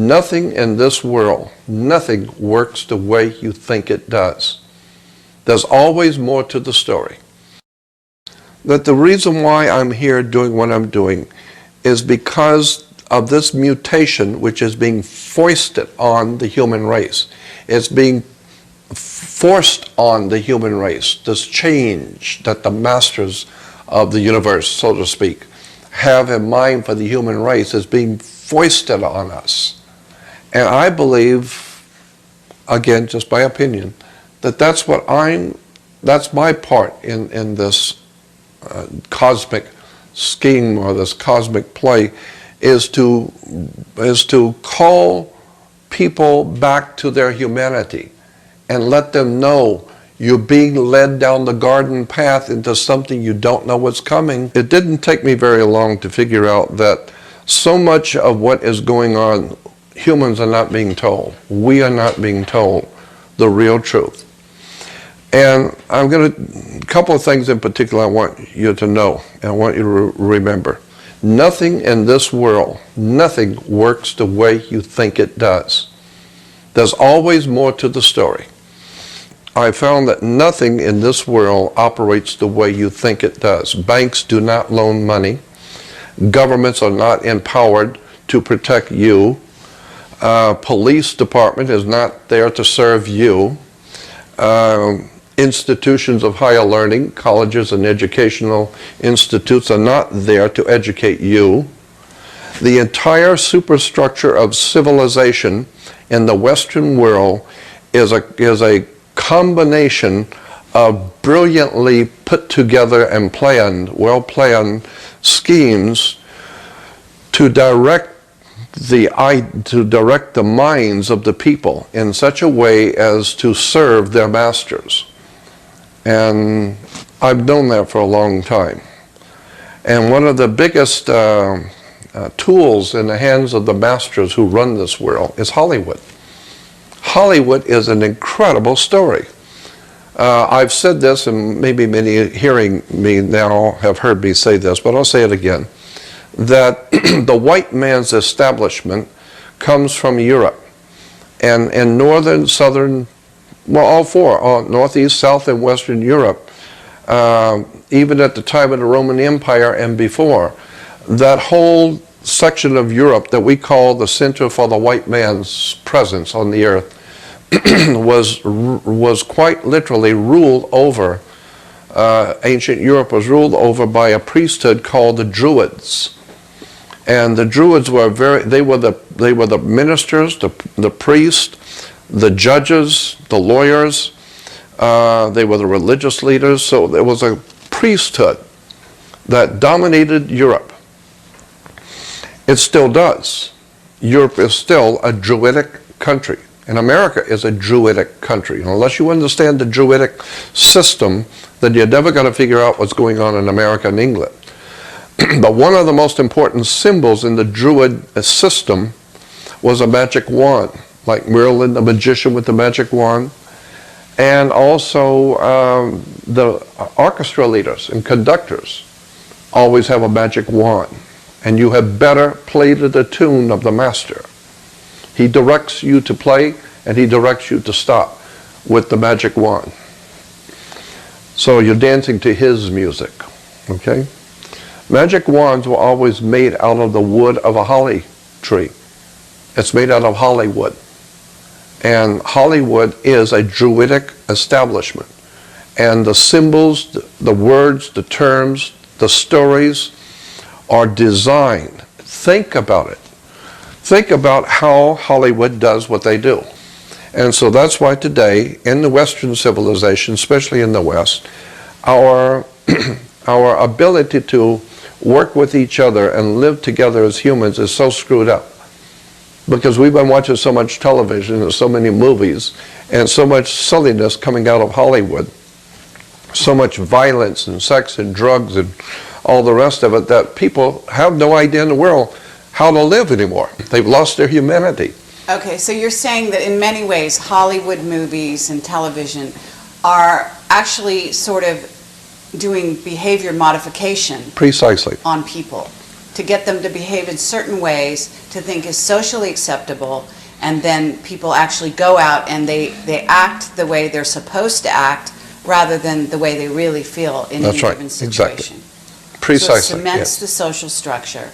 Nothing in this world, nothing works the way you think it does. There's always more to the story. That the reason why I'm here doing what I'm doing is because of this mutation which is being foisted on the human race. It's being forced on the human race, this change that the masters of the universe, so to speak, have in mind for the human race is being foisted on us. And I believe, again, just my opinion, that that's my part in this cosmic scheme or this cosmic play is to call people back to their humanity and let them know you're being led down the garden path into something you don't know what's coming. It didn't take me very long to figure out that so much of what is going on, humans are not being told. We are not being told the real truth. And I'm going to, a couple of things in particular I want you to know and I want you to remember. Nothing in this world, nothing works the way you think it does. There's always more to the story. I found that nothing in this world operates the way you think it does. Banks do not loan money. Governments are not empowered to protect you. Police department is not there to serve you. Institutions of higher learning, colleges and educational institutes are not there to educate you. The entire superstructure of civilization in the Western world is a combination of brilliantly put together and planned, well-planned schemes to direct the minds of the people in such a way as to serve their masters. And I've known that for a long time. And one of the biggest tools in the hands of the masters who run this world is Hollywood. Hollywood is an incredible story. I've said this, and maybe many hearing me now have heard me say this, but I'll say it again, that the white man's establishment comes from Europe. And in northern, southern, well, all four, northeast, south, and western Europe, even at the time of the Roman Empire and before, that whole section of Europe that we call the center for the white man's presence on the earth was quite literally ruled over. Ancient Europe was ruled over by a priesthood called the Druids, and the Druids were they were the ministers, the priests, the judges, the lawyers. They were the religious leaders. So there was a priesthood that dominated Europe. It still does. Europe is still a Druidic country. And America is a Druidic country. And unless you understand the Druidic system, then you're never going to figure out what's going on in America and England. But one of the most important symbols in the Druid system was a magic wand, like Merlin, the magician with the magic wand. And also the orchestra leaders and conductors always have a magic wand. And you had better play to the tune of the master. He directs you to play and he directs you to stop with the magic wand. So you're dancing to his music, okay? Magic wands were always made out of the wood of a holly tree. It's made out of Hollywood. And Hollywood is a Druidic establishment. And the symbols, the words, the terms, the stories are designed. Think about it. Think about how Hollywood does what they do. And so that's why today, in the Western civilization, especially in the West, our ability to work with each other and live together as humans is so screwed up. Because we've been watching so much television and so many movies and so much silliness coming out of Hollywood, so much violence and sex and drugs and all the rest of it, that people have no idea in the world how to live anymore. They've lost their humanity. Okay, so you're saying that in many ways Hollywood movies and television are actually sort of doing behavior modification Precisely. on people to get them to behave in certain ways to think is socially acceptable, and then people actually go out and they act the way they're supposed to act rather than the way they really feel in any That's right, given exactly. situation. Precisely. So it cements yes. the social structure.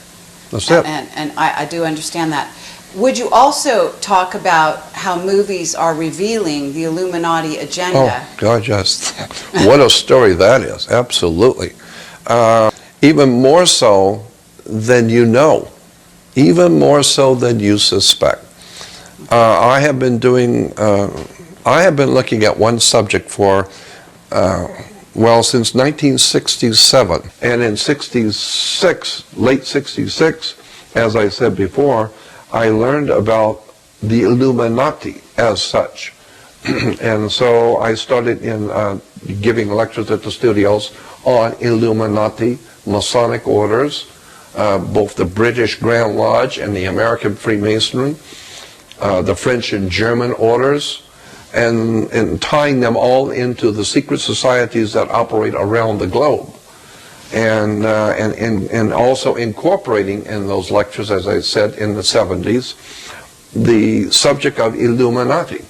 That's it. And I do understand that. Would you also talk about how movies are revealing the Illuminati agenda? Oh, God, yes. What a story that is. Absolutely. Even more so than you know. Even more so than you suspect. I have been looking at one subject for, since 1967. And in 66, late 66, as I said before, I learned about the Illuminati as such. And so I started in giving lectures at the studios on Illuminati, Masonic orders, both the British Grand Lodge and the American Freemasonry, the French and German orders, and tying them all into the secret societies that operate around the globe. And also incorporating in those lectures, as I said, in the 70s, the subject of Illuminati,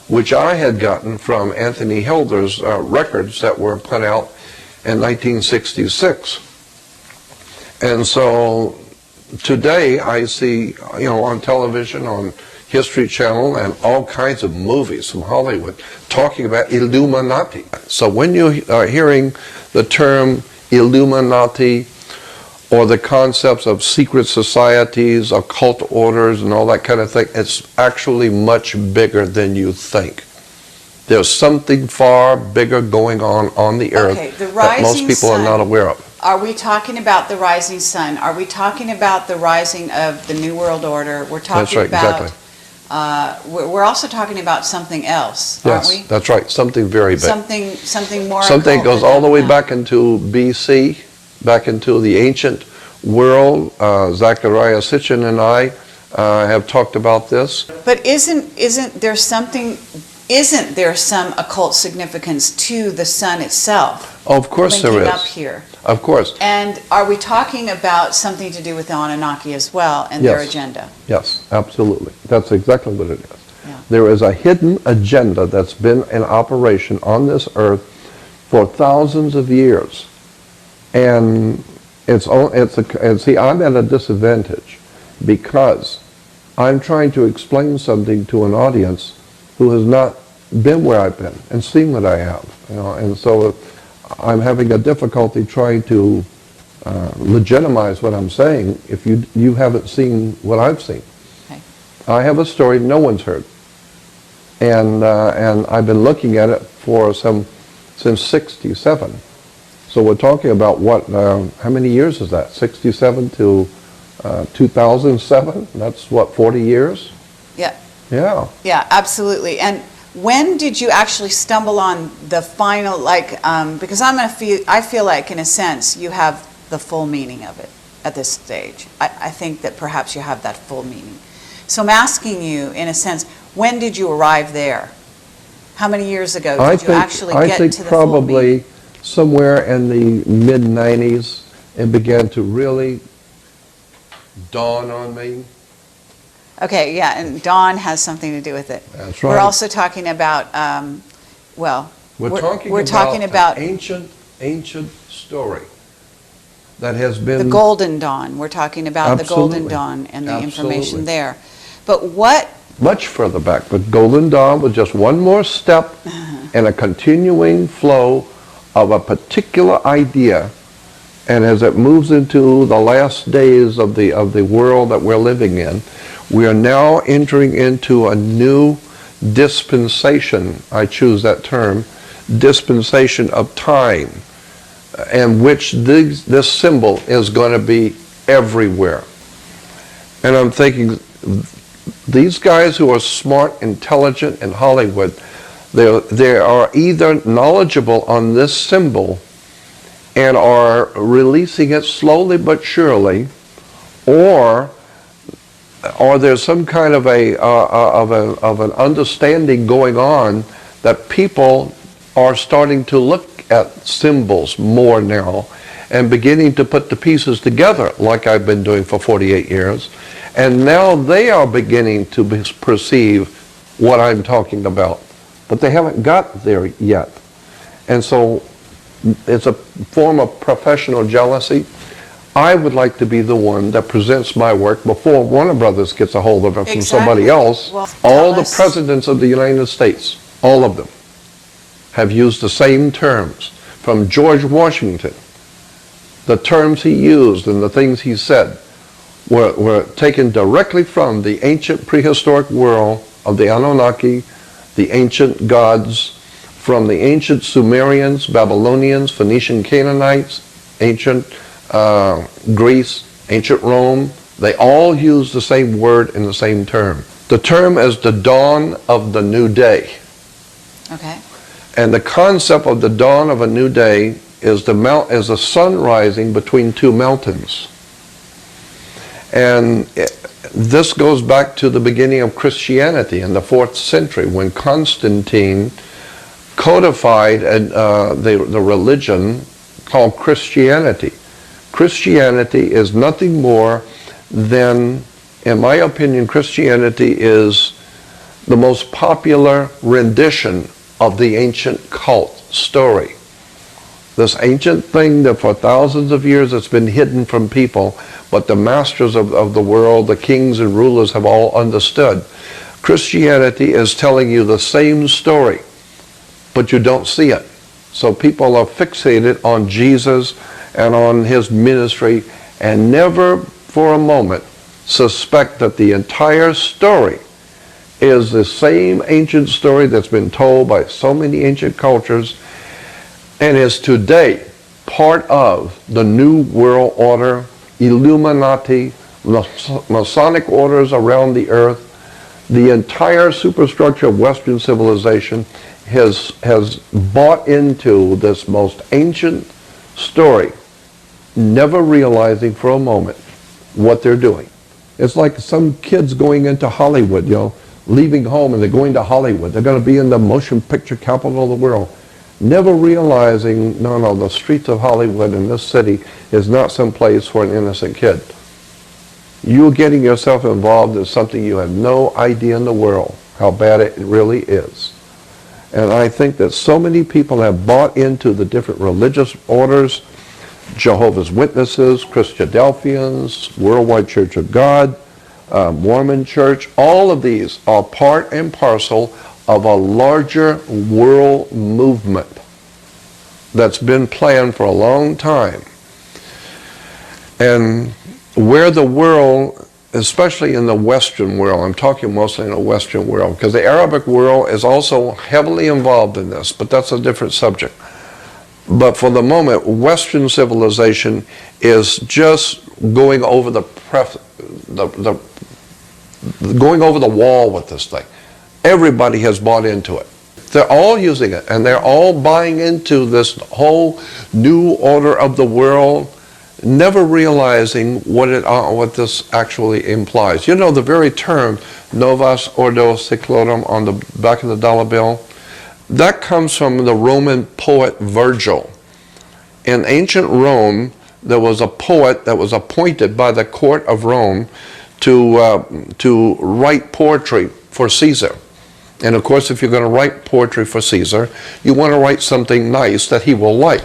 which I had gotten from Anthony Hilder's records that were put out in 1966. And so today I see, on television, on History Channel, and all kinds of movies from Hollywood talking about Illuminati. So when you are hearing the term Illuminati or the concepts of secret societies, occult orders, and all that kind of thing, it's actually much bigger than you think. There's something far bigger going on the earth that most people are not aware of. Are we talking about the rising sun? Are we talking about the rising of the New World Order? We're talking That's right, about, exactly. We're also talking about something else, aren't we? Yes, that's right, something very big. Something more Something occult goes all the way than back into BC, back into the ancient world. Zachariah Sitchin and I have talked about this. But isn't there some occult significance to the sun itself? Of course there linking is. up here. Of course. And are we talking about something to do with the Anunnaki as well and their Yes. agenda? Yes, absolutely. That's exactly what it is. Yeah. There is a hidden agenda that's been in operation on this earth for thousands of years. And see, I'm at a disadvantage because I'm trying to explain something to an audience who has not been where I've been and seen what I have. And so I'm having a difficulty trying to legitimize what I'm saying if you haven't seen what I've seen. Okay. I have a story no one's heard, and I've been looking at it since '67. So we're talking about how many years is that? '67 to 2007? That's what, 40 years? Yeah. Yeah. Yeah, absolutely. And when did you actually stumble on the final, because I feel like, in a sense, you have the full meaning of it at this stage. I think that perhaps you have that full meaning. So I'm asking you, in a sense, when did you arrive there? How many years ago did you actually get to the full meaning? Probably somewhere in the mid-90s, it began to really dawn on me. Okay, yeah, and dawn has something to do with it. That's We're right. also talking about, We're talking about an ancient story that has been the Golden Dawn. We're talking about the Golden Absolutely. Dawn and the Absolutely. information there. But what, much further back, but Golden Dawn was just one more step in a continuing flow of a particular idea, and as it moves into the last days of the world that we're living in, we are now entering into a new dispensation, I choose that term, dispensation of time, in which this symbol is going to be everywhere. And I'm thinking, these guys who are smart, intelligent in Hollywood, they are either knowledgeable on this symbol and are releasing it slowly but surely, or there's some kind of an understanding going on that people are starting to look at symbols more now and beginning to put the pieces together like I've been doing for 48 years. And now they are beginning to perceive what I'm talking about. But they haven't got there yet. And so it's a form of professional jealousy. I would like to be the one that presents my work before Warner Brothers gets a hold of it from somebody else. Well, all tell the us. presidents of the United States, all of them, have used the same terms. From George Washington, the terms he used and the things he said were taken directly from the ancient prehistoric world of the Anunnaki, the ancient gods, from the ancient Sumerians, Babylonians, Phoenician Canaanites, ancient Greece, ancient Rome. They all use the same word in the same term. The term is the dawn of the new day. Okay. And the concept of the dawn of a new day is the sun rising between two mountains. And this goes back to the beginning of Christianity in the 4th century when Constantine codified the religion called Christianity. Christianity is nothing more than, in my opinion, Christianity is the most popular rendition of the ancient cult story. This ancient thing that for thousands of years it's been hidden from people, but the masters of the world, the kings and rulers have all understood. Christianity is telling you the same story, but you don't see it. So people are fixated on Jesus and on his ministry and never for a moment suspect that the entire story is the same ancient story that's been told by so many ancient cultures and is today part of the New World Order, Illuminati, Masonic orders around the earth. The entire superstructure of Western civilization has bought into this most ancient story, never realizing for a moment what they're doing. It's like some kids going into Hollywood, leaving home and they're going to Hollywood. They're going to be in the motion picture capital of the world. Never realizing, no, the streets of Hollywood in this city is not some place for an innocent kid. You're getting yourself involved in something you have no idea in the world how bad it really is. And I think that so many people have bought into the different religious orders, Jehovah's Witnesses, Christadelphians, Worldwide Church of God, Mormon Church. All of these are part and parcel of a larger world movement that's been planned for a long time. And where the world, especially in the Western world, I'm talking mostly in the Western world, because the Arabic world is also heavily involved in this, but that's a different subject. But for the moment, Western civilization is just going over going over the wall with this thing. Everybody has bought into it. They're all using it, and they're all buying into this whole new order of the world, never realizing what this actually implies. You know, the very term Novus Ordo Seclorum on the back of the dollar bill, that comes from the Roman poet Virgil. In ancient Rome, there was a poet that was appointed by the court of Rome to write poetry for Caesar. And of course, if you're going to write poetry for Caesar, you want to write something nice that he will like.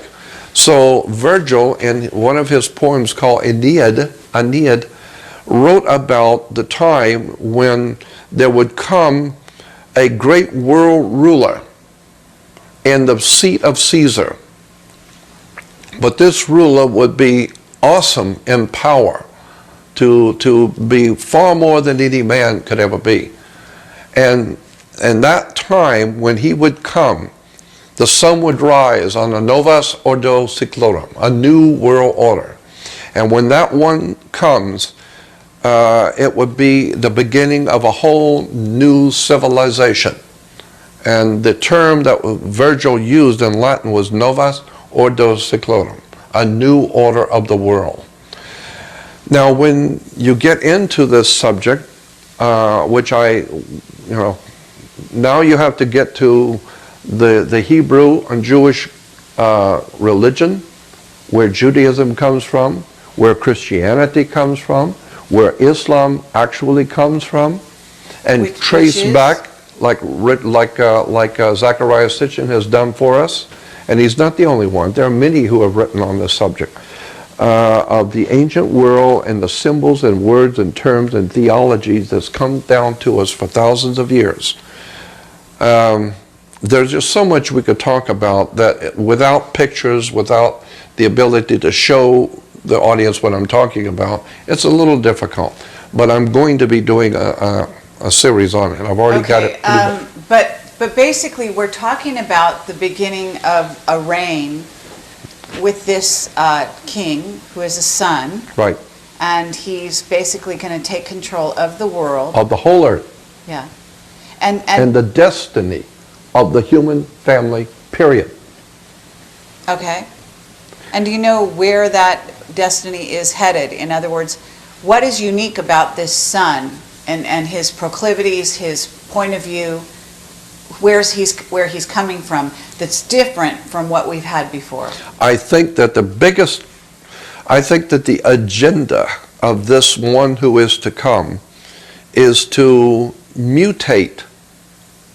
So Virgil, in one of his poems called Aeneid, wrote about the time when there would come a great world ruler in the seat of Caesar. But this ruler would be awesome in power, to be far more than any man could ever be. And that time when he would come, the sun would rise on a Novus Ordo Seclorum, a new world order. And when that one comes, it would be the beginning of a whole new civilization. And the term that Virgil used in Latin was Novus Ordo Seclorum, a new order of the world. Now, when you get into this subject, which now you have to get to the Hebrew and Jewish religion, where Judaism comes from, where Christianity comes from, where Islam actually comes from, and Which trace is? back like Zachariah Sitchin has done for us. And he's not the only one. There are many who have written on this subject of the ancient world and the symbols and words and terms and theologies that's come down to us for thousands of years. There's just so much we could talk about that without pictures, without the ability to show the audience what I'm talking about, it's a little difficult. But I'm going to be doing a series on it. I've already got it. But basically, we're talking about the beginning of a reign with this king who is a son. Right. And he's basically going to take control of the world. Of the whole earth. Yeah. And the destiny of the human family, period. Okay. And do you know where that destiny is headed? In other words, what is unique about this son and his proclivities, his point of view, where he's coming from that's different from what we've had before? I think that the agenda of this one who is to come is to mutate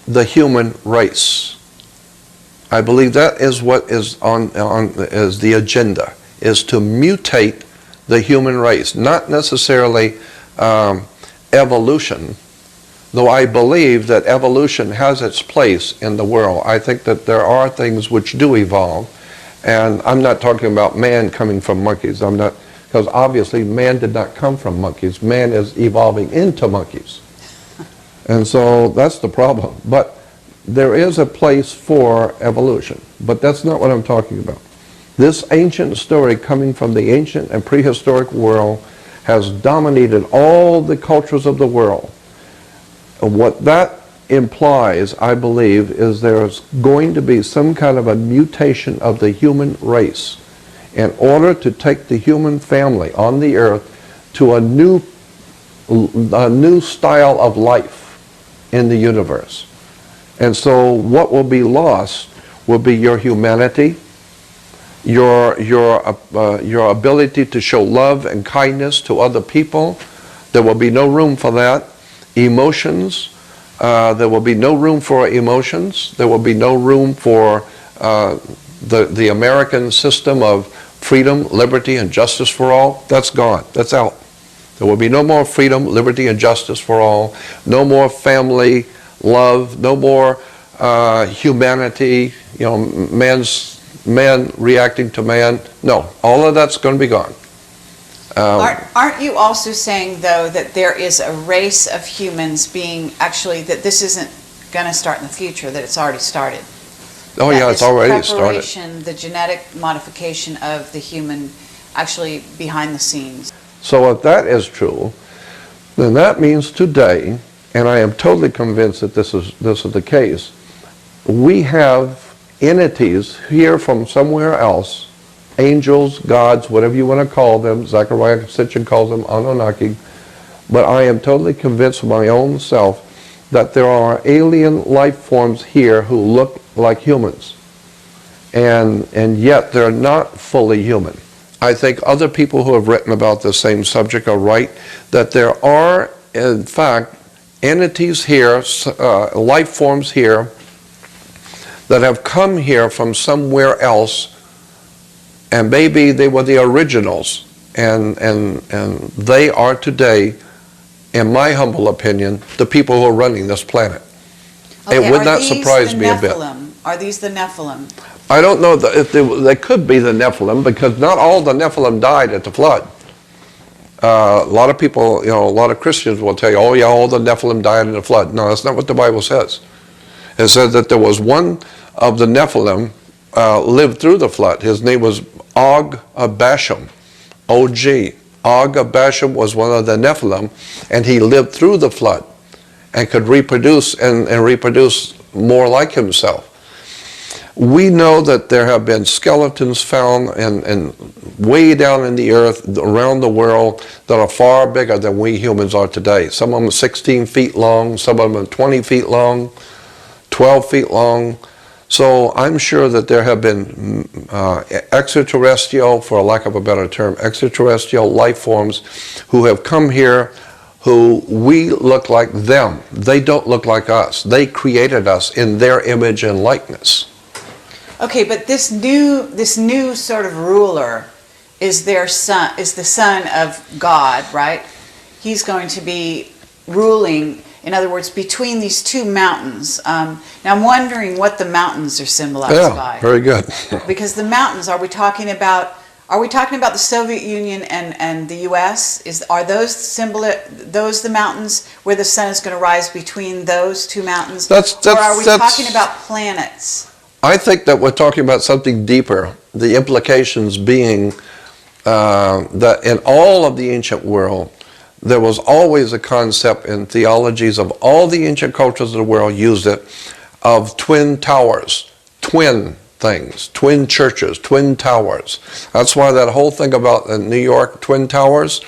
the human race. I believe that is what is is the agenda, is to mutate the human race, not necessarily evolution, though I believe that evolution has its place in the world. I think that there are things which do evolve, and I'm not talking about man coming from monkeys. Because obviously man did not come from monkeys. Man is evolving into monkeys. And so that's the problem. But there is a place for evolution, but that's not what I'm talking about. This ancient story coming from the ancient and prehistoric world has dominated all the cultures of the world. And what that implies, I believe, is there's going to be some kind of a mutation of the human race in order to take the human family on the earth to a new style of life in the universe. And so what will be lost will be your humanity, your ability to show love and kindness to other people. There will be no room for that. Emotions, there will be no room for emotions. There will be no room for the American system of freedom, liberty, and justice for all. That's gone. That's out. There will be no more freedom, liberty, and justice for all. No more family love. No more humanity. You know, man reacting to man. No, all of that's going to be gone. Aren't you also saying, though, that there is a race of humans being actually, that this isn't going to start in the future, that it's already started? Oh yeah, it's already started. The genetic modification of the human actually behind the scenes. So if that is true, then that means today, and I am totally convinced that this is the case, we have entities here from somewhere else, angels, gods, whatever you want to call them. Zachariah Sitchin calls them Anunnaki. But I am totally convinced of my own self that there are alien life forms here who look like humans. And yet they're not fully human. I think other people who have written about the same subject are right, that there are, in fact, entities here, life forms here, that have come here from somewhere else, and maybe they were the originals, and they are today, in my humble opinion, the people who are running this planet. Okay, it would not surprise me a bit. Are these the Nephilim? I don't know if they could be the Nephilim, because not all the Nephilim died at the flood. A lot of people, a lot of Christians will tell you, oh yeah, all the Nephilim died in the flood. No, that's not what the Bible says. It says that there was one of the Nephilim lived through the flood. His name was Og of Bashan, O-G. Og of Bashan was one of the Nephilim, and he lived through the flood and could reproduce and reproduce more like himself. We know that there have been skeletons found and way down in the earth around the world that are far bigger than we humans are today. Some of them are 16 feet long, some of them are 20 feet long, 12 feet long, So I'm sure that there have been extraterrestrial, for lack of a better term, extraterrestrial life forms who have come here who we look like them. They don't look like us. They created us in their image and likeness. Okay, but this new sort of ruler is their son, is the son of God, right? He's going to be ruling, in other words, between these two mountains. Now I'm wondering what the mountains are symbolized by. Yeah, very good. Because the mountains, are we talking about the Soviet Union and the U.S.? Are those the mountains where the sun is going to rise between those two mountains? Or are we talking about planets? I think that we're talking about something deeper. The implications being that in all of the ancient world, there was always a concept in theologies of all the ancient cultures of the world used it, of twin towers, twin things, twin churches, twin towers. That's why that whole thing about the New York Twin Towers,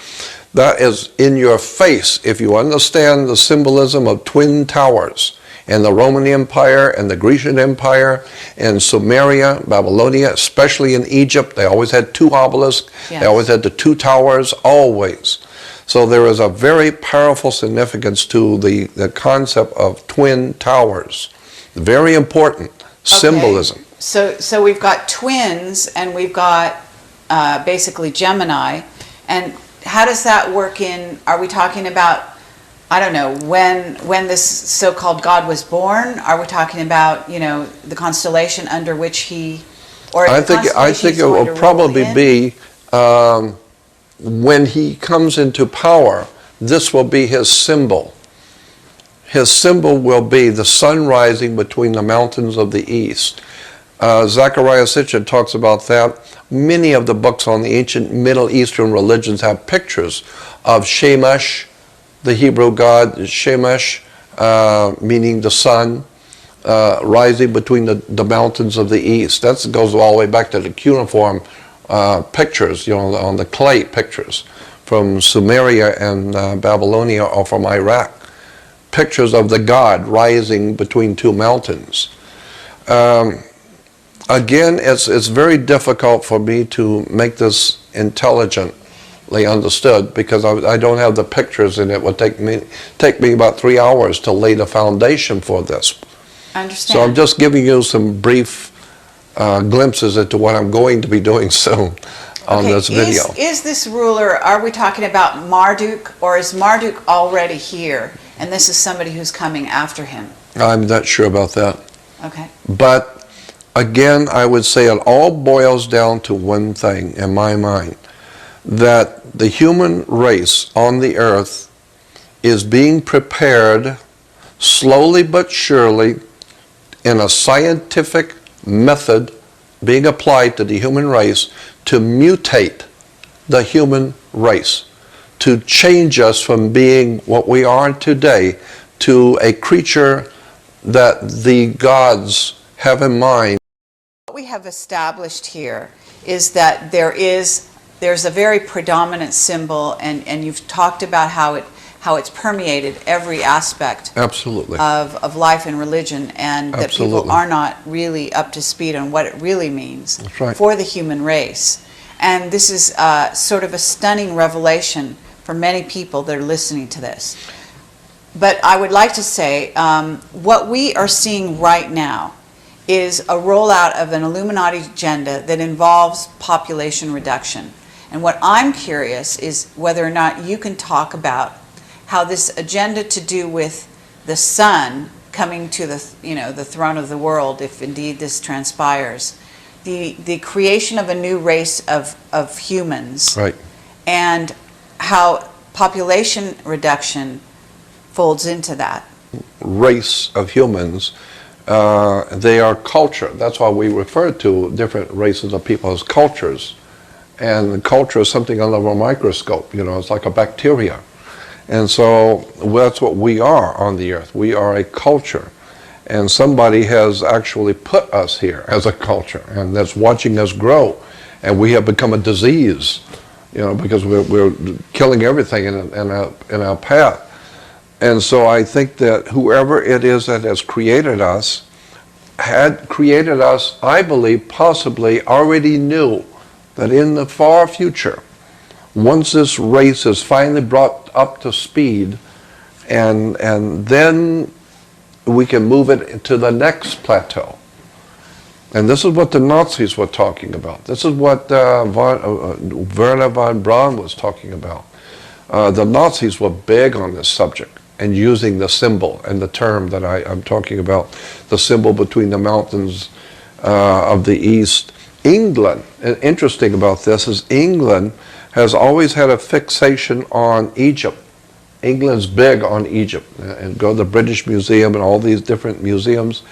that is in your face if you understand the symbolism of twin towers. In the Roman Empire and the Grecian Empire, in Sumeria, Babylonia, especially in Egypt, they always had two obelisks, yes. They always had the two towers, always. So there is a very powerful significance to the concept of twin towers. Very important symbolism. Okay. So we've got twins and we've got basically Gemini. And how does that work in, are we talking about, I don't know, when this so-called God was born? Are we talking about, the constellation under which he, or I think it will probably be when he comes into power. This will be his symbol. His symbol will be the sun rising between the mountains of the east. Zecharia Sitchin talks about that. Many of the books on the ancient Middle Eastern religions have pictures of Shemesh, the Hebrew god Shemesh, meaning the sun, rising between the mountains of the east. That goes all the way back to the cuneiform pictures, on the clay pictures from Sumeria and Babylonia, or from Iraq. Pictures of the god rising between two mountains. Again, it's very difficult for me to make this intelligently understood because I don't have the pictures, and it would take me about 3 hours to lay the foundation for this. I understand. So I'm just giving you some brief glimpses into what I'm going to be doing soon on this video. Is this ruler, are we talking about Marduk, or is Marduk already here and this is somebody who's coming after him? I'm not sure about that. Okay. But again, I would say it all boils down to one thing in my mind, that the human race on the earth is being prepared slowly but surely in a scientific method being applied to the human race to mutate the human race, to change us from being what we are today to a creature that the gods have in mind. What we have established here is that there's a very predominant symbol, and you've talked about how it's permeated every aspect Absolutely. of life and religion, and that Absolutely. people are not really up to speed on what it really means That's right. for the human race. And this is sort of a stunning revelation for many people that are listening to this. But I would like to say what we are seeing right now is a rollout of an Illuminati agenda that involves population reduction. And what I'm curious is whether or not you can talk about how this agenda to do with the sun coming to the throne of the world, if indeed this transpires, the creation of a new race of humans, Right. and how population reduction folds into that. Race of humans, they are culture. That's why we refer to different races of people as cultures. And culture is something under a microscope, it's like a bacteria. And so that's what we are on the earth. We are a culture. And somebody has actually put us here as a culture, and that's watching us grow. And we have become a disease, because we're killing everything in our path. And so I think that whoever it is that has created us had created us, I believe, possibly already knew that in the far future, once this race is finally brought up to speed, and then we can move it to the next plateau. And this is what the Nazis were talking about. This is what Werner von Braun was talking about. The Nazis were big on this subject and using the symbol and the term that I'm talking about, the symbol between the mountains of the East. England, and interesting about this is England has always had a fixation on Egypt. England's big on Egypt, and go to the British Museum and all these different museums.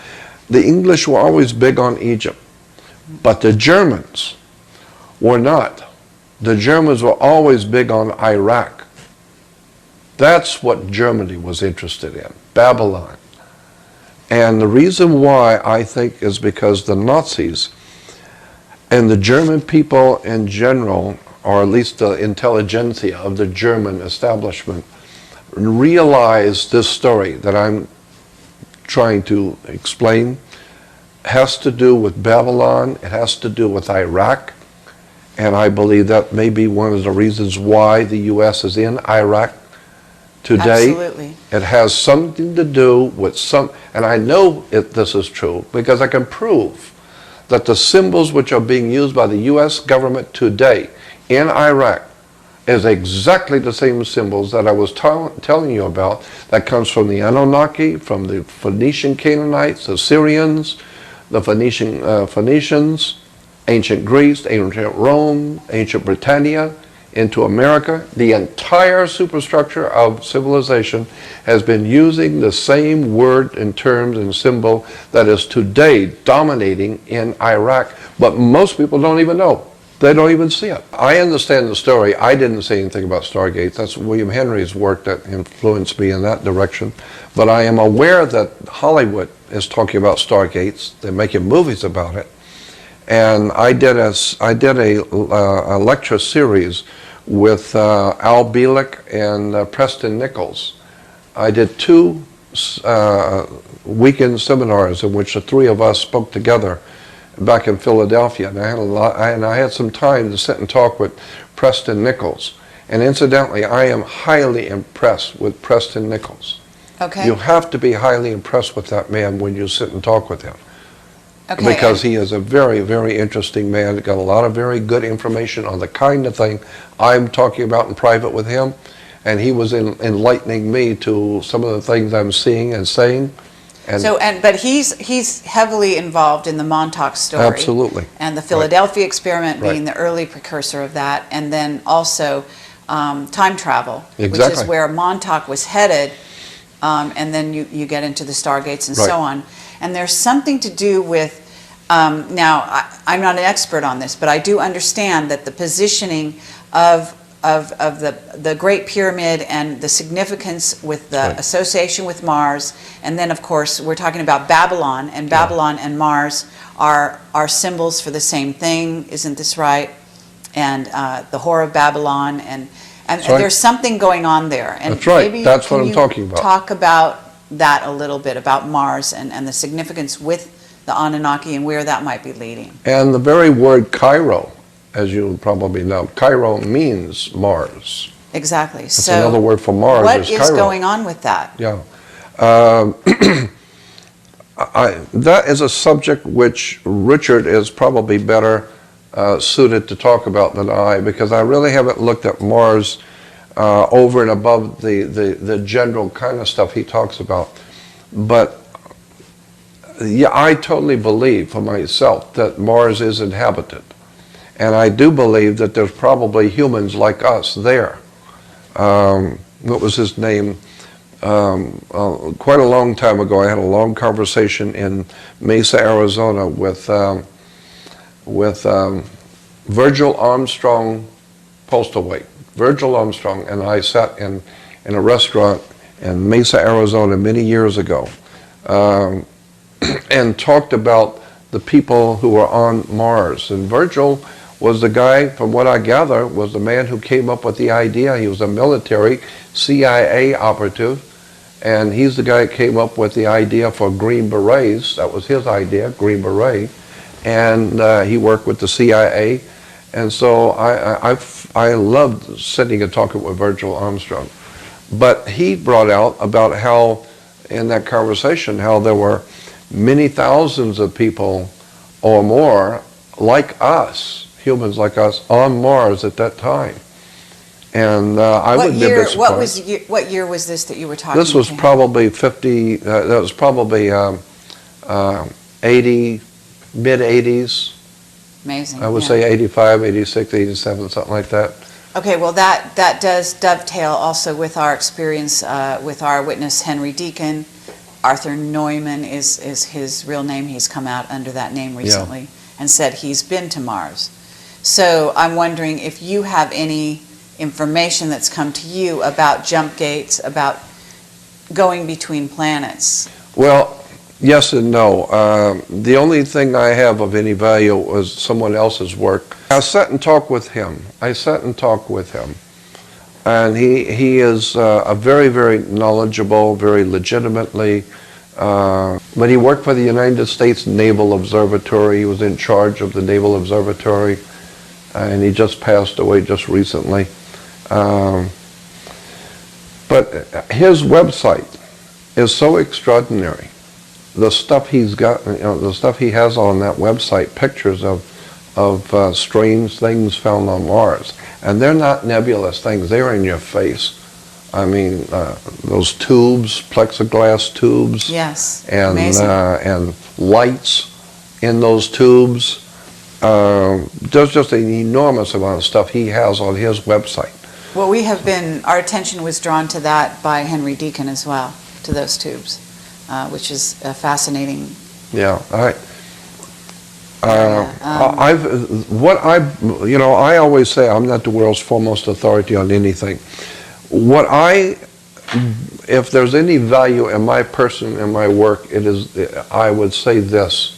The English were always big on Egypt, but the Germans were not. The Germans were always big on Iraq. That's what Germany was interested in, Babylon. And the reason why, I think, is because the Nazis and the German people in general, or at least the intelligentsia of the German establishment, realized this story that I'm trying to explain has to do with Babylon, it has to do with Iraq, and I believe that may be one of the reasons why the U.S. is in Iraq today. Absolutely. It has something to do with and I know this is true because I can prove that the symbols which are being used by the U.S. government today in Iraq is exactly the same symbols that I was telling you about that comes from the Anunnaki, from the Phoenician Canaanites, the Syrians, the Phoenicians, ancient Greece, ancient Rome, ancient Britannia, into America. The entire superstructure of civilization has been using the same word and terms and symbol that is today dominating in Iraq, but most people don't even know. They don't even see it. I understand the story. I didn't say anything about Stargate. That's William Henry's work that influenced me in that direction. But I am aware that Hollywood is talking about Stargates. They're making movies about it. And I did a lecture series with Al Bielek and Preston Nichols. I did 2 weekend seminars in which the 3 of us spoke together back in Philadelphia, and I had some time to sit and talk with Preston Nichols. And incidentally, I am highly impressed with Preston Nichols. Okay. You have to be highly impressed with that man when you sit and talk with him. Okay. Because he is a very, very interesting man. Got a lot of very good information on the kind of thing I'm talking about in private with him, and he was enlightening me to some of the things I'm seeing and saying. But he's heavily involved in the Montauk story. Absolutely. And the Philadelphia experiment Right. being the early precursor of that, and then also time travel, which Exactly. is where Montauk was headed, and then you get into the Stargates and Right. so on. And there's something to do with, now I'm not an expert on this, but I do understand that the positioning of the Great Pyramid and the significance with the Right. association with Mars, and then of course we're talking about Babylon, and Babylon and Mars are symbols for the same thing, isn't this right? And the Whore of Babylon, and right. there's something going on there. And That's right. maybe That's what can I'm you talking about. Talk about that a little bit, about Mars and the significance with the Anunnaki and where that might be leading. And the very word Cairo, as you probably know, Cairo means Mars. Exactly. That's another word for Mars. What is is Cairo. going on with that? Yeah. That is a subject which Richard is probably better suited to talk about than I, because I really haven't looked at Mars over and above the general kind of stuff he talks about. But yeah, I totally believe for myself that Mars is inhabited. And I do believe that there's probably humans like us there. What was his name? Quite a long time ago, I had a long conversation in Mesa, Arizona with Virgil Armstrong Postlethwaite. Virgil Armstrong and I sat in a restaurant in Mesa, Arizona many years ago and talked about the people who were on Mars. And Virgil was the guy, from what I gather, was the man who came up with the idea. He was a military CIA operative, And he's the guy that came up with the idea for Green Berets. That was his idea, Green Beret. And he worked with the CIA. And so I loved sitting and talking with Virgil Armstrong. But he brought out about how, in that conversation, how there were many thousands of people or more like us, humans like us, on Mars at that time. And I would be a bit surprised. What year was this that you were talking about? This was probably 50, that was probably 80, mid-80s. Amazing. I would yeah. say 85, 86, 87, something like that. Okay, well, that does dovetail also with our experience with our witness, Henry Deacon. Arthur Neumann is his real name. He's come out under that name recently and said he's been to Mars. So I'm wondering if you have any information that's come to you about jump gates, about going between planets. Well, yes and no. The only thing I have of any value was someone else's work. I sat and talked with him. And he is a very, very knowledgeable, very legitimately, but he worked for the United States Naval Observatory. He was in charge of the Naval Observatory, and he just passed away just recently. But his website is so extraordinary. The stuff he's got, the stuff he has on that website, pictures of strange things found on Mars. And they're not nebulous things, they're in your face. I mean, those tubes, plexiglass tubes. Yes, and, amazing. And lights in those tubes. There's just an enormous amount of stuff he has on his website. Well, our attention was drawn to that by Henry Deacon as well, to those tubes, which is a fascinating. Yeah, I always say I'm not the world's foremost authority on anything. If there's any value in my person and my work, I would say this,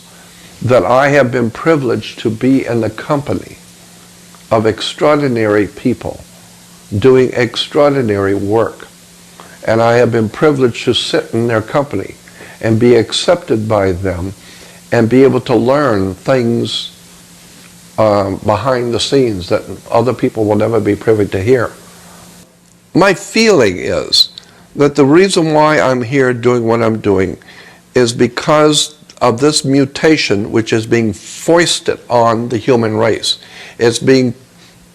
that I have been privileged to be in the company of extraordinary people doing extraordinary work. And I have been privileged to sit in their company and be accepted by them and be able to learn things behind the scenes that other people will never be privy to hear. My feeling is that the reason why I'm here doing what I'm doing is because of this mutation which is being foisted on the human race. It's being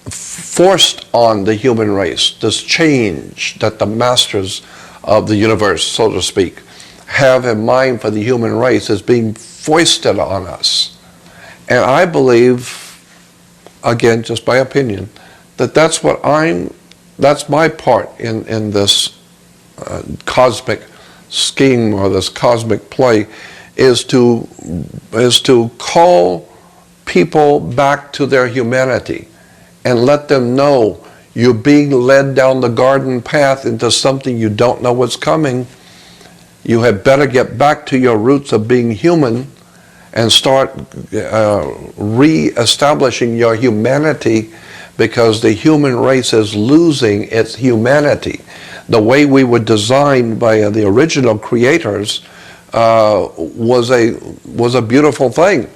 forced on the human race, this change that the masters of the universe, so to speak, have in mind for the human race is being foisted on us. And I believe, again, just by opinion, that's my part in this cosmic scheme or this cosmic play, is to call people back to their humanity and let them know you're being led down the garden path into something you don't know what's coming. You had better get back to your roots of being human and start re-establishing your humanity, because the human race is losing its humanity. The way we were designed by the original creators was a beautiful thing.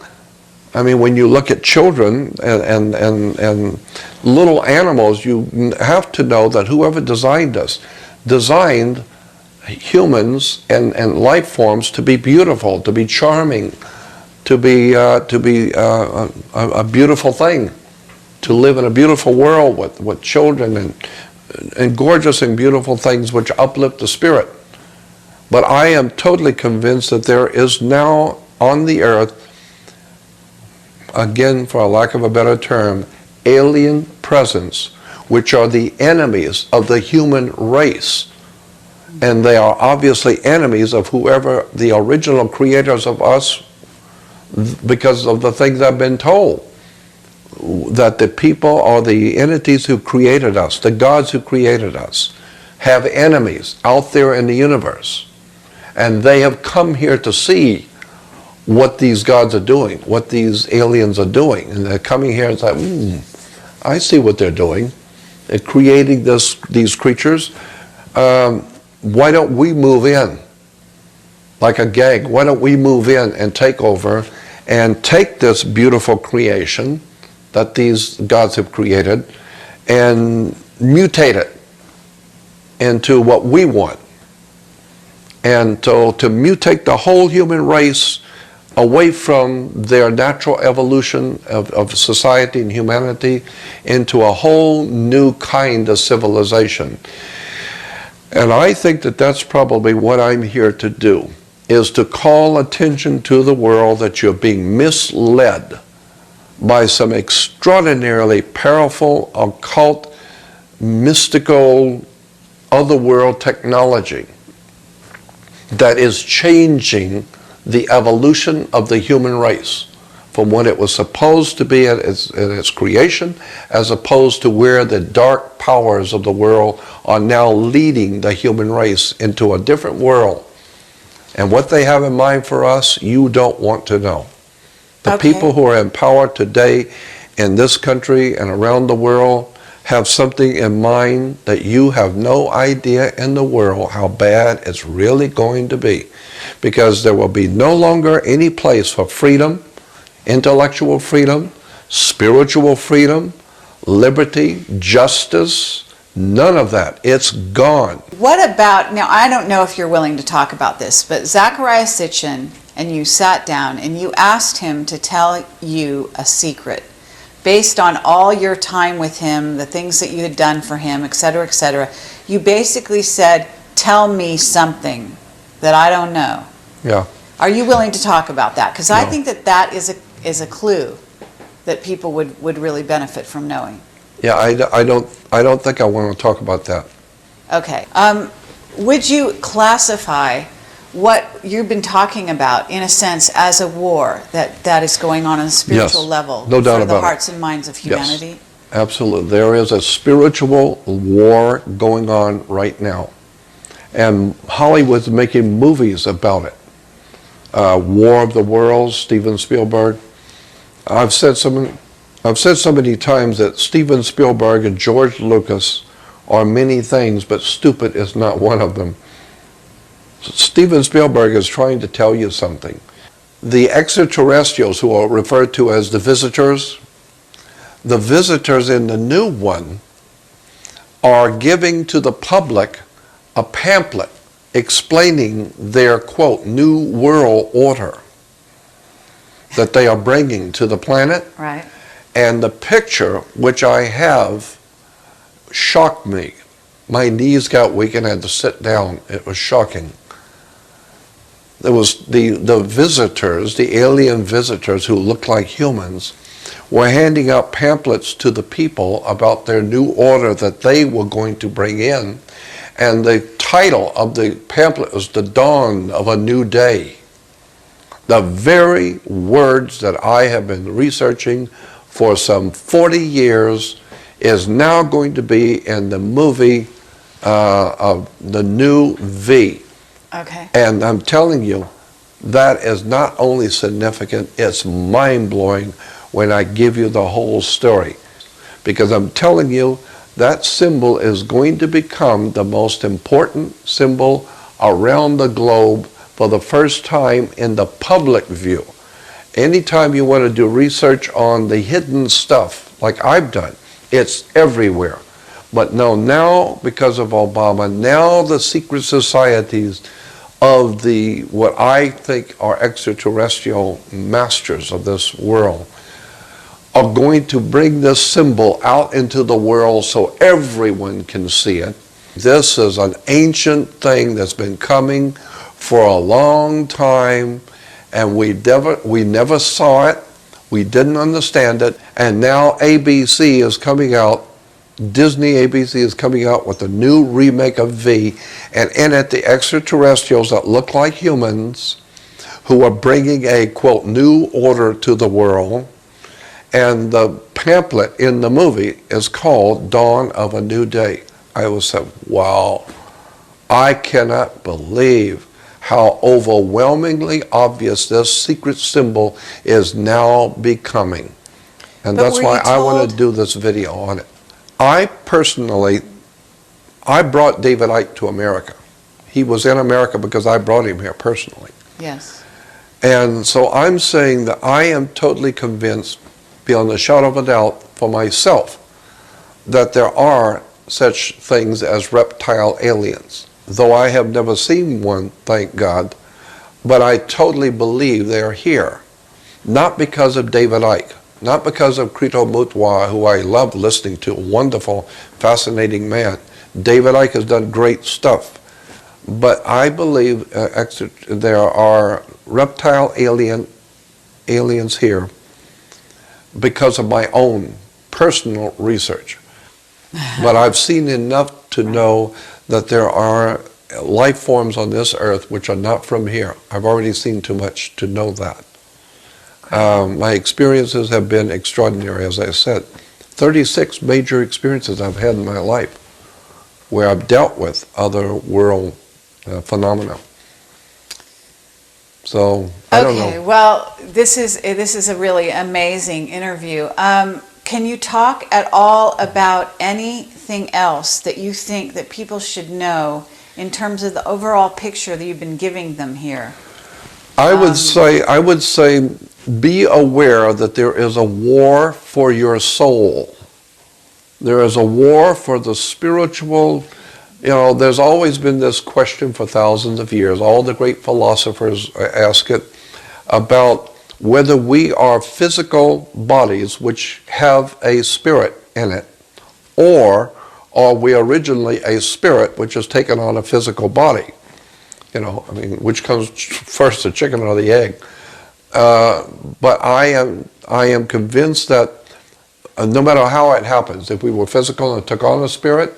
I mean, when you look at children and little animals, you have to know that whoever designed us designed humans and life forms to be beautiful, to be charming, to be a beautiful thing, to live in a beautiful world with children and gorgeous and beautiful things which uplift the spirit. But I am totally convinced that there is now on the earth, again, for a lack of a better term, alien presence, which are the enemies of the human race. And they are obviously enemies of whoever the original creators of us, because of the things I've been told, that the people or the entities who created us, the gods who created us, have enemies out there in the universe. And they have come here to see what these gods are doing, what these aliens are doing. And they're coming here and say, I see what they're doing. They're creating these creatures. why don't we move in like a gang? Why don't we move in and take over and take this beautiful creation that these gods have created and mutate it into what we want? And to mutate the whole human race away from their natural evolution of society and humanity into a whole new kind of civilization. And I think that that's probably what I'm here to do, is to call attention to the world that you're being misled by some extraordinarily powerful, occult, mystical, otherworld technology that is changing the evolution of the human race from what it was supposed to be in its creation, as opposed to where the dark powers of the world are now leading the human race into a different world. And what they have in mind for us, you don't want to know. The people who are in power today in this country and around the world have something in mind that you have no idea in the world how bad it's really going to be. Because there will be no longer any place for freedom, intellectual freedom, spiritual freedom, liberty, justice, none of that. It's gone. What about, now I don't know if you're willing to talk about this, but Zecharia Sitchin and you sat down and you asked him to tell you a secret based on all your time with him, the things that you had done for him, et cetera, you basically said, tell me something that I don't know. Yeah. Are you willing to talk about that? Because I No. think that is a clue that people would really benefit from knowing. Yeah, I don't think I want to talk about that. Okay. Would you classify what you've been talking about, in a sense, as a war that is going on a spiritual Yes, level no doubt for the about it. hearts and minds of humanity? Yes, absolutely. There is a spiritual war going on right now. And Hollywood's making movies about it. War of the Worlds, Steven Spielberg. I've said so many times that Steven Spielberg and George Lucas are many things, but stupid is not one of them. Steven Spielberg is trying to tell you something. The extraterrestrials, who are referred to as the visitors in the new one are giving to the public a pamphlet explaining their, quote, new world order that they are bringing to the planet. Right. And the picture, which I have, shocked me. My knees got weak and I had to sit down. It was shocking. There was the visitors, the alien visitors who looked like humans, were handing out pamphlets to the people about their new order that they were going to bring in. And the title of the pamphlet was The Dawn of a New Day. The very words that I have been researching for some 40 years is now going to be in the movie of The New V. Okay. And I'm telling you, that is not only significant, it's mind-blowing when I give you the whole story. Because I'm telling you, that symbol is going to become the most important symbol around the globe for the first time in the public view. Anytime you want to do research on the hidden stuff, like I've done, it's everywhere. But no, now, because of Obama, now the secret societies of the, what I think are extraterrestrial masters of this world, are going to bring this symbol out into the world so everyone can see it. This is an ancient thing that's been coming for a long time, and we never saw it, we didn't understand it, and now ABC is coming out, Disney ABC is coming out with a new remake of V, and in it the extraterrestrials that look like humans who are bringing a, quote, new order to the world. And the pamphlet in the movie is called Dawn of a New Day. I was said, wow, I cannot believe how overwhelmingly obvious this secret symbol is now becoming. And But that's were why you I want told- to do this video on it. I personally, I brought David Icke to America. He was in America because I brought him here personally. Yes. And so I'm saying that I am totally convinced, beyond a shadow of a doubt, for myself, that there are such things as reptile aliens. Though I have never seen one, thank God, but I totally believe they are here. Not because of David Icke, not because of Krito Mutwa, who I love listening to, a wonderful, fascinating man. David Icke has done great stuff. But I believe there are reptile aliens here because of my own personal research. But I've seen enough to know that there are life forms on this earth which are not from here. I've already seen too much to know that. My experiences have been extraordinary, as I said. 36 major experiences I've had in my life where I've dealt with other world phenomena. So, I don't know. Okay, well, this is a really amazing interview. Can you talk at all about anything else that you think that people should know in terms of the overall picture that you've been giving them here? I would say be aware that there is a war for your soul. There is a war for the spiritual. You know, there's always been this question for thousands of years. All the great philosophers ask it about whether we are physical bodies which have a spirit in it, or are we originally a spirit which has taken on a physical body? You know, I mean, which comes first, the chicken or the egg? But I am convinced that no matter how it happens, if we were physical and took on a spirit,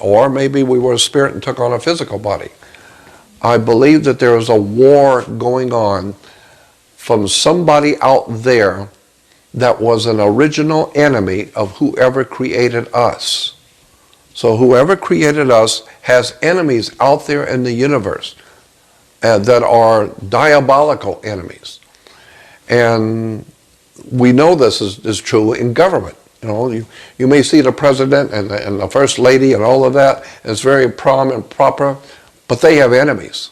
or maybe we were a spirit and took on a physical body, I believe that there is a war going on from somebody out there that was an original enemy of whoever created us. So whoever created us has enemies out there in the universe that are diabolical enemies. And we know this is true in government. You know, you may see the president and the first lady and all of that, and it's very prom and proper, but they have enemies,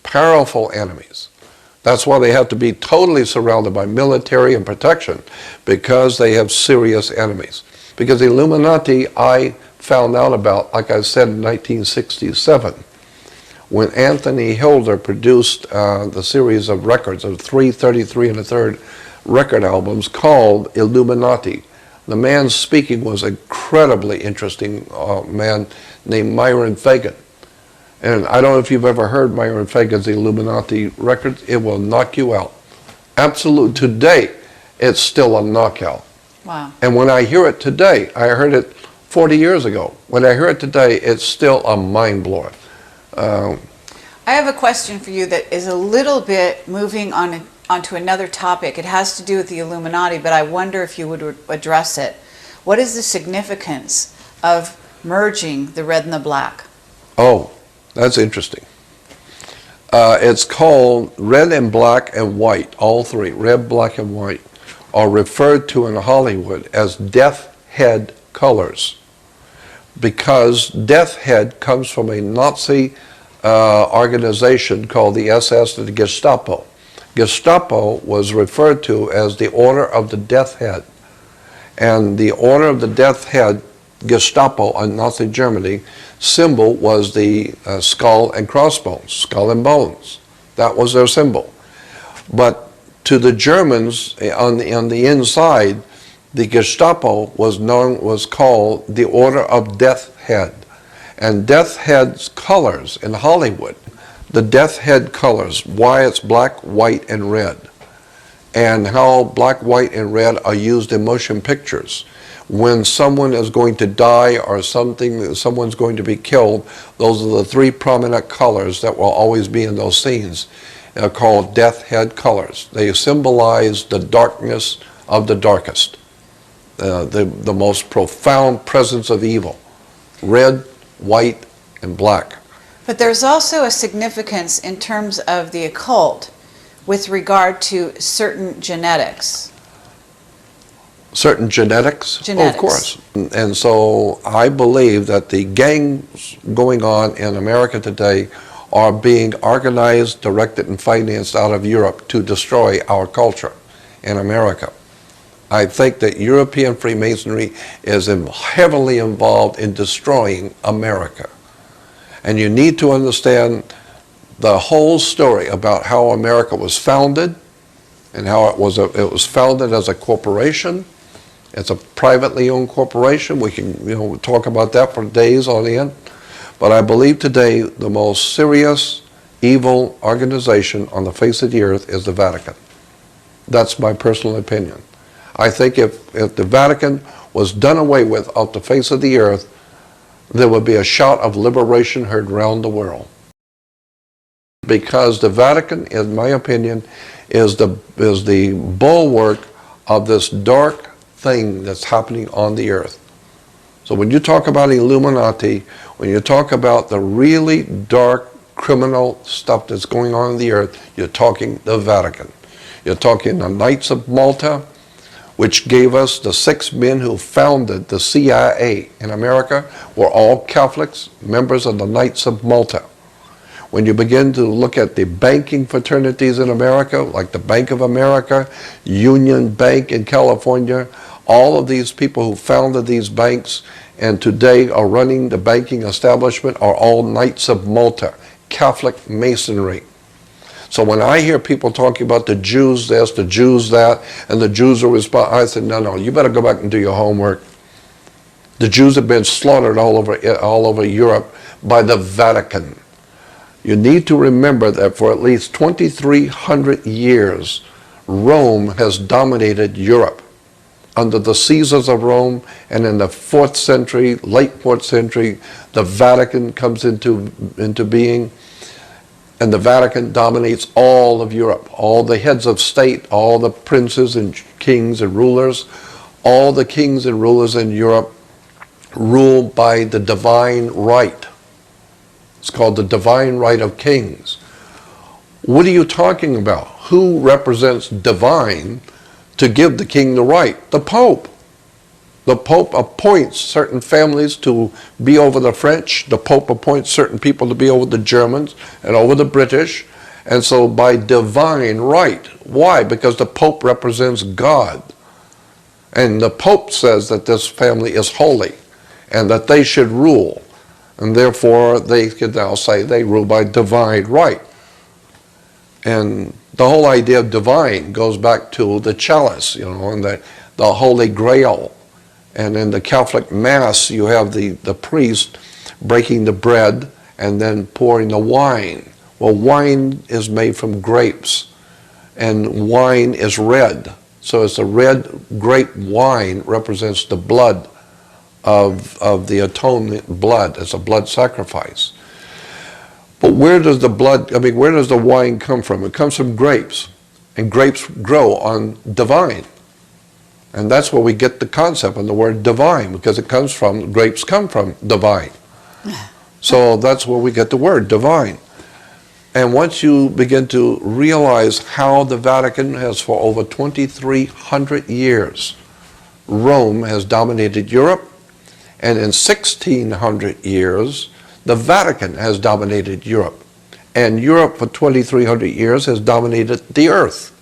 powerful enemies. That's why they have to be totally surrounded by military and protection, because they have serious enemies. Because the Illuminati, I found out about, like I said, in 1967, when Anthony Hilder produced the series of records of 333 and a third record albums called Illuminati. The man speaking was an incredibly interesting man named Myron Fagan. And I don't know if you've ever heard Myron Fagan's Illuminati records. It will knock you out. Absolute. Today, it's still a knockout. Wow. And when I hear it today, I heard it 40 years ago. When I hear it today, it's still a mind blower. I have a question for you that is a little bit moving onto another topic. It has to do with the Illuminati, but I wonder if you would address it. What is the significance of merging the red and the black? Oh, that's interesting. It's called red and black and white, all three, red, black, and white, are referred to in Hollywood as death head colors, because death head comes from a Nazi organization called the SS, the Gestapo. Gestapo was referred to as the Order of the Death Head. And the Order of the Death Head, Gestapo in Nazi Germany, symbol was the skull and crossbones, skull and bones. That was their symbol. But to the Germans on the inside, the Gestapo was called the Order of Death Head. And Death Head's colors in Hollywood, the Death Head colors, why it's black, white, and red, and how black, white, and red are used in motion pictures. When someone is going to die or someone's going to be killed, those are the three prominent colors that will always be in those scenes. They're called Death Head colors. They symbolize the darkness of the darkest, the most profound presence of evil. Red, white, and black. But there's also a significance in terms of the occult with regard to certain genetics. Certain genetics? Oh, Genetics. of course. And so I believe that the gangs going on in America today are being organized, directed, and financed out of Europe to destroy our culture in America. I think that European Freemasonry is heavily involved in destroying America. And you need to understand the whole story about how America was founded and how it was founded as a corporation. It's a privately owned corporation. We can talk about that for days on end. But I believe today the most serious evil organization on the face of the earth is the Vatican. That's my personal opinion. I think if the Vatican was done away with off the face of the earth, there would be a shout of liberation heard around the world. Because the Vatican, in my opinion, is the bulwark of this dark thing that's happening on the earth. So when you talk about Illuminati, when you talk about the really dark criminal stuff that's going on in the earth, you're talking the Vatican. You're talking the Knights of Malta, which gave us the 6 men who founded the CIA in America, were all Catholics, members of the Knights of Malta. When you begin to look at the banking fraternities in America, like the Bank of America, Union Bank in California, all of these people who founded these banks and today are running the banking establishment are all Knights of Malta, Catholic Masonry. So when I hear people talking about the Jews this, the Jews that, and the Jews are responsible, I said, no, you better go back and do your homework. The Jews have been slaughtered all over Europe by the Vatican. You need to remember that for at least 2,300 years, Rome has dominated Europe. Under the Caesars of Rome, and in the 4th century, late 4th century, the Vatican comes into being. And the Vatican dominates all of Europe, all the heads of state, all the princes and kings and rulers, all the kings and rulers in Europe rule by the divine right. It's called the divine right of kings. What are you talking about? Who represents divine to give the king the right? The Pope. The Pope appoints certain families to be over the French. The Pope appoints certain people to be over the Germans and over the British. And so by divine right. Why? Because the Pope represents God. And the Pope says that this family is holy and that they should rule. And therefore they could now say they rule by divine right. And the whole idea of divine goes back to the chalice, and the Holy Grail. And in the Catholic Mass, you have the priest breaking the bread and then pouring the wine. Well, wine is made from grapes, and wine is red. So it's a red grape wine represents the blood of the atonement blood. It's a blood sacrifice. But where does the wine come from? It comes from grapes, and grapes grow on divine. And that's where we get the concept and the word divine, because grapes come from divine. So that's where we get the word divine. And once you begin to realize how the Vatican has, for over 2,300 years, Rome has dominated Europe, and in 1,600 years, the Vatican has dominated Europe. And Europe for 2,300 years has dominated the earth.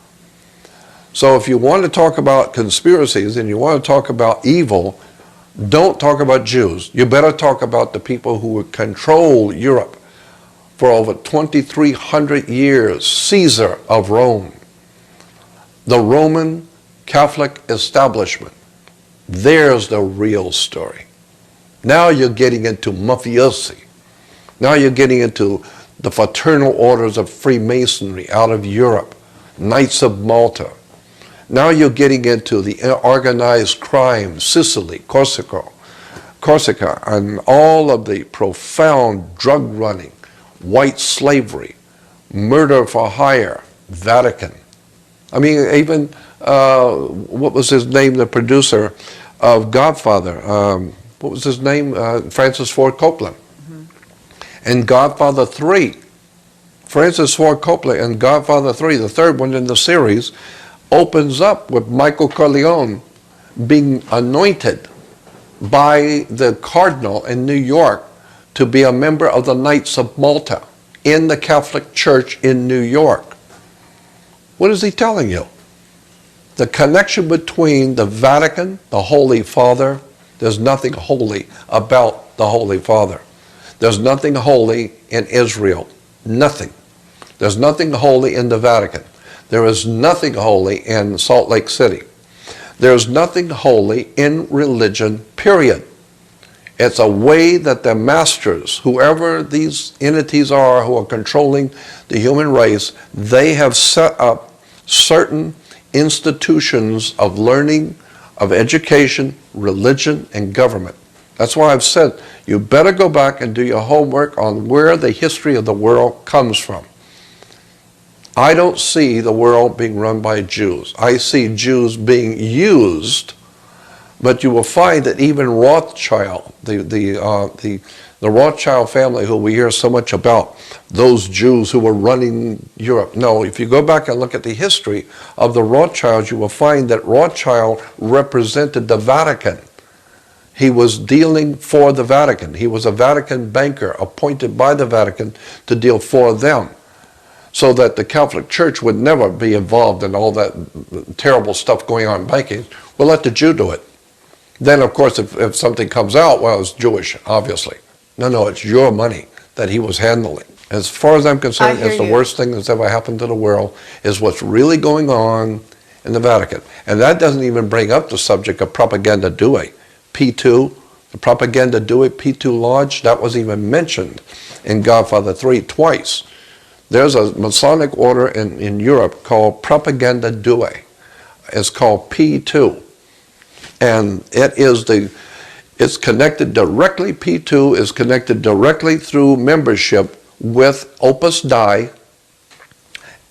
So if you want to talk about conspiracies and you want to talk about evil, don't talk about Jews. You better talk about the people who control Europe for over 2,300 years, Caesar of Rome, the Roman Catholic establishment. There's the real story. Now you're getting into mafiosi. Now you're getting into the fraternal orders of Freemasonry out of Europe, Knights of Malta. Now you're getting into the organized crime, Sicily, Corsica, and all of the profound drug running, white slavery, murder for hire, Vatican. I mean, even, what was his name, the producer of Godfather? What was his name? Francis Ford Coppola. Mm-hmm. And Godfather 3. Francis Ford Coppola and Godfather 3, the third one in the series, opens up with Michael Corleone being anointed by the cardinal in New York to be a member of the Knights of Malta in the Catholic Church in New York. What is he telling you? The connection between the Vatican, the Holy Father, there's nothing holy about the Holy Father. There's nothing holy in Israel. Nothing. There's nothing holy in the Vatican. There is nothing holy in Salt Lake City. There's nothing holy in religion, period. It's a way that the masters, whoever these entities are who are controlling the human race, they have set up certain institutions of learning, of education, religion, and government. That's why I've said you better go back and do your homework on where the history of the world comes from. I don't see the world being run by Jews. I see Jews being used, but you will find that even Rothschild, the Rothschild family who we hear so much about, those Jews who were running Europe. No, if you go back and look at the history of the Rothschilds, you will find that Rothschild represented the Vatican. He was dealing for the Vatican. He was a Vatican banker appointed by the Vatican to deal for them, so that the Catholic Church would never be involved in all that terrible stuff going on in banking. We'll let the Jew do it. Then, of course, if something comes out, well, it's Jewish, obviously. No, it's your money that he was handling. As far as I'm concerned, it's the worst thing that's ever happened to the world, is what's really going on in the Vatican. And that doesn't even bring up the subject of Propaganda Due. P2, the Propaganda Due, P2 Lodge, that was even mentioned in Godfather 3 twice. There's a Masonic order in Europe called Propaganda Due. It's called P2. And it's connected directly, P2 is connected directly through membership with Opus Dei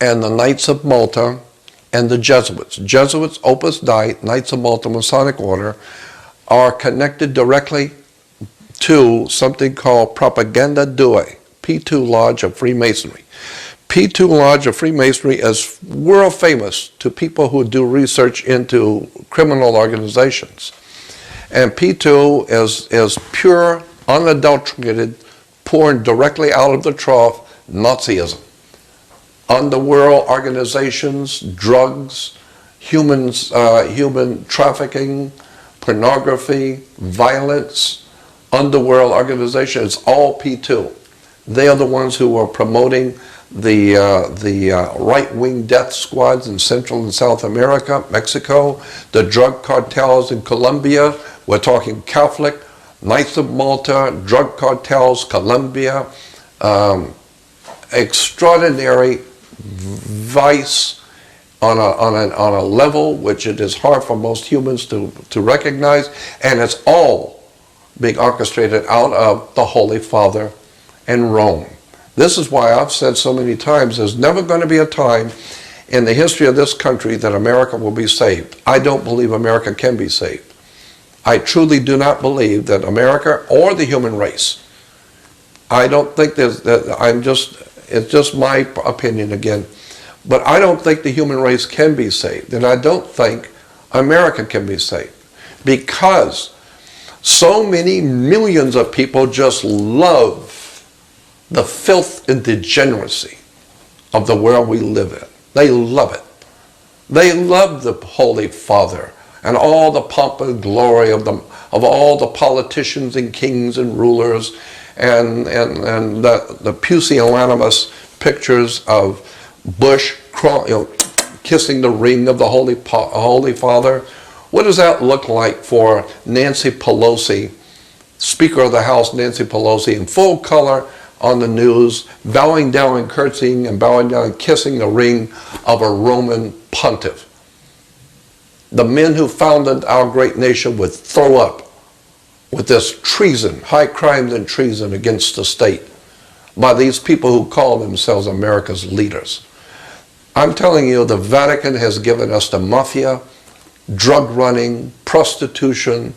and the Knights of Malta and the Jesuits. Jesuits, Opus Dei, Knights of Malta, Masonic order are connected directly to something called Propaganda Due, P2 Lodge of Freemasonry. P2 Lodge of Freemasonry is world famous to people who do research into criminal organizations. And P2 is pure, unadulterated, pouring directly out of the trough, Nazism. Underworld organizations, drugs, human trafficking, pornography, violence, underworld organizations, it's all P2. They are the ones who are promoting the right-wing death squads in Central and South America, Mexico, the drug cartels in Colombia. We're talking Catholic, Knights of Malta, drug cartels, Colombia, extraordinary vice on a level which it is hard for most humans to recognize, and it's all being orchestrated out of the Holy Father and Rome. This is why I've said so many times, there's never going to be a time in the history of this country that America will be saved. I don't believe America can be saved. I truly do not believe that America or the human race, I don't think it's just my opinion again, but I don't think the human race can be saved, and I don't think America can be saved, because so many millions of people just love the filth and degeneracy of the world we live in. They love it. They love the Holy Father and all the pomp and glory of all the politicians and kings and rulers and the pusillanimous pictures of Bush kissing the ring of the Holy Father. What does that look like for Nancy Pelosi, Speaker of the House Nancy Pelosi, in full color on the news, bowing down and curtsying and bowing down and kissing the ring of a Roman pontiff? The men who founded our great nation would throw up with this treason, high crimes and treason against the state by these people who call themselves America's leaders. I'm telling you, the Vatican has given us the mafia, drug running, prostitution,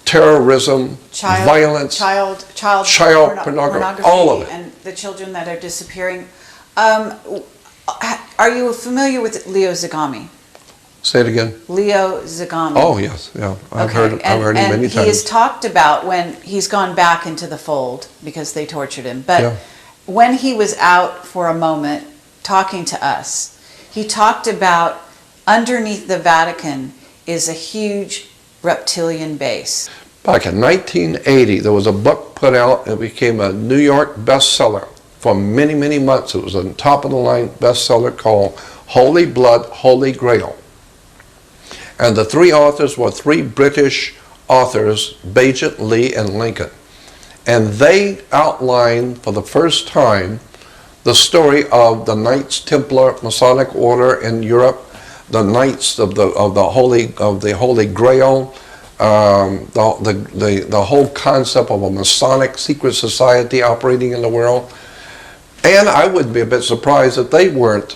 terrorism, violence, child pornography, all of it. And the children that are disappearing. Are you familiar with Leo Zagami? Say it again. Leo Zagami. Oh, yes, yeah. I've heard him And many he has times. talked about when he's gone back into the fold because they tortured him. But Yeah. when he was out for a moment talking to us, he talked about underneath the Vatican is a huge reptilian base. Back in 1980, there was a book put out. It became a New York bestseller for many, many months. It was a top-of-the-line bestseller called Holy Blood, Holy Grail. And the three authors were three British authors, Bagehot, Lee, and Lincoln. And they outlined for the first time the story of the Knights Templar Masonic Order in Europe, the Knights of the Holy Grail, the whole concept of a Masonic secret society operating in the world. And I would be a bit surprised if they weren't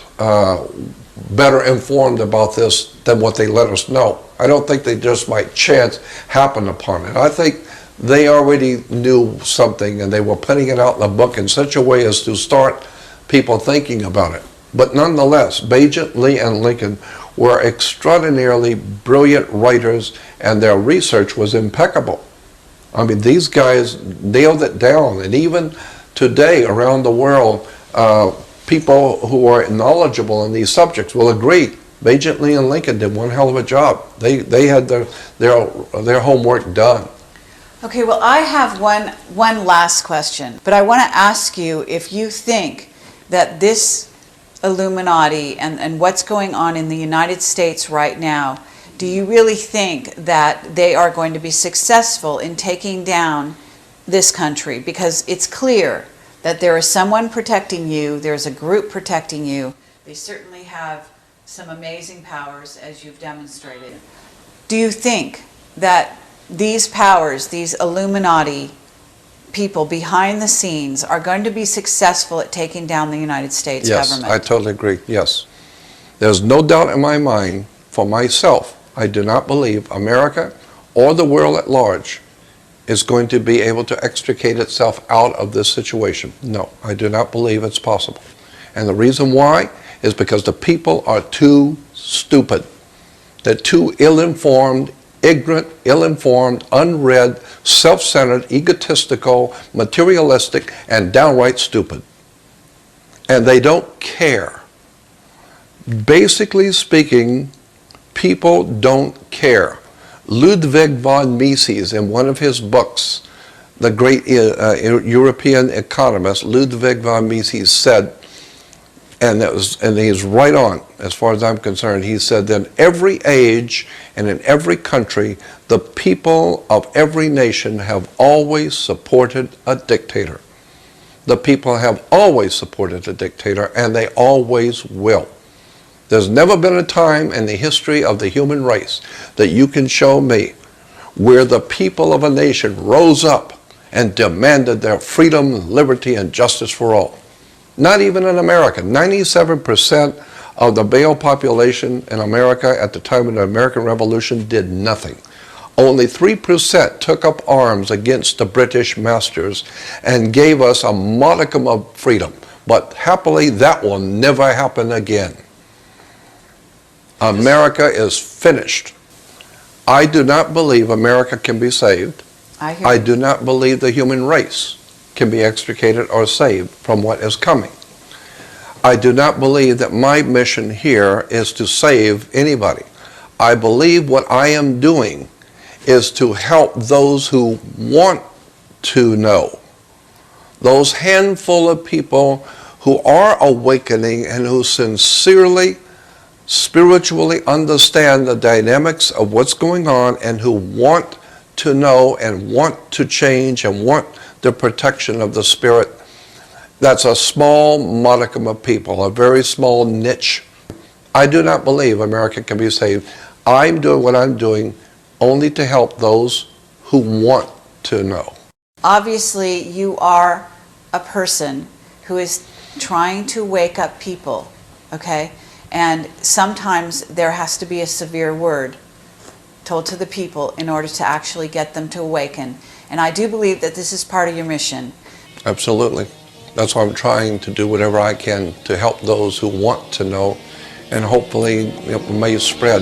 better informed about this than what they let us know. I don't think they just by chance happened upon it. I think they already knew something and they were putting it out in the book in such a way as to start people thinking about it. But nonetheless, Bagehot, Lee, and Lincoln were extraordinarily brilliant writers, and their research was impeccable. I mean, these guys nailed it down, and even today around the world, people who are knowledgeable in these subjects will agree. Bagehot, Lee, and Lincoln did one hell of a job. They had their homework done. Okay, well, I have one last question, but I want to ask you if you think that this Illuminati and what's going on in the United States right now, do you really think that they are going to be successful in taking down this country? Because it's clear that there is someone protecting you, there's a group protecting you. They certainly have some amazing powers, as you've demonstrated. Do you think that these powers, these Illuminati people behind the scenes, are going to be successful at taking down the United States government? Yes, I totally agree, yes. There's no doubt in my mind, for myself, I do not believe America or the world at large is going to be able to extricate itself out of this situation. No, I do not believe it's possible. And the reason why is because the people are too stupid. They're too ill-informed, ignorant, ill-informed, unread, self-centered, egotistical, materialistic, and downright stupid. And they don't care. Basically speaking, people don't care. Ludwig von Mises, in one of his books, the great European economist Ludwig von Mises said, and he's right on as far as I'm concerned, he said that in every age and in every country, the people of every nation have always supported a dictator. The people have always supported a dictator, and they always will. There's never been a time in the history of the human race that you can show me where the people of a nation rose up and demanded their freedom, liberty, and justice for all. Not even in America. 97% of the male population in America at the time of the American Revolution did nothing. Only 3% took up arms against the British masters and gave us a modicum of freedom. But happily, that will never happen again. America is finished. I do not believe America can be saved. I do not believe the human race can be extricated or saved from what is coming. I do not believe that my mission here is to save anybody. I believe what I am doing is to help those who want to know. Those handful of people who are awakening and who sincerely, spiritually understand the dynamics of what's going on and who want to know and want to change and want the protection of the spirit. That's a small modicum of people, a very small niche. I do not believe America can be saved. I'm doing what I'm doing only to help those who want to know. Obviously, you are a person who is trying to wake up people, okay? And sometimes there has to be a severe word told to the people in order to actually get them to awaken. And I do believe that this is part of your mission. Absolutely. That's why I'm trying to do whatever I can to help those who want to know and hopefully it may spread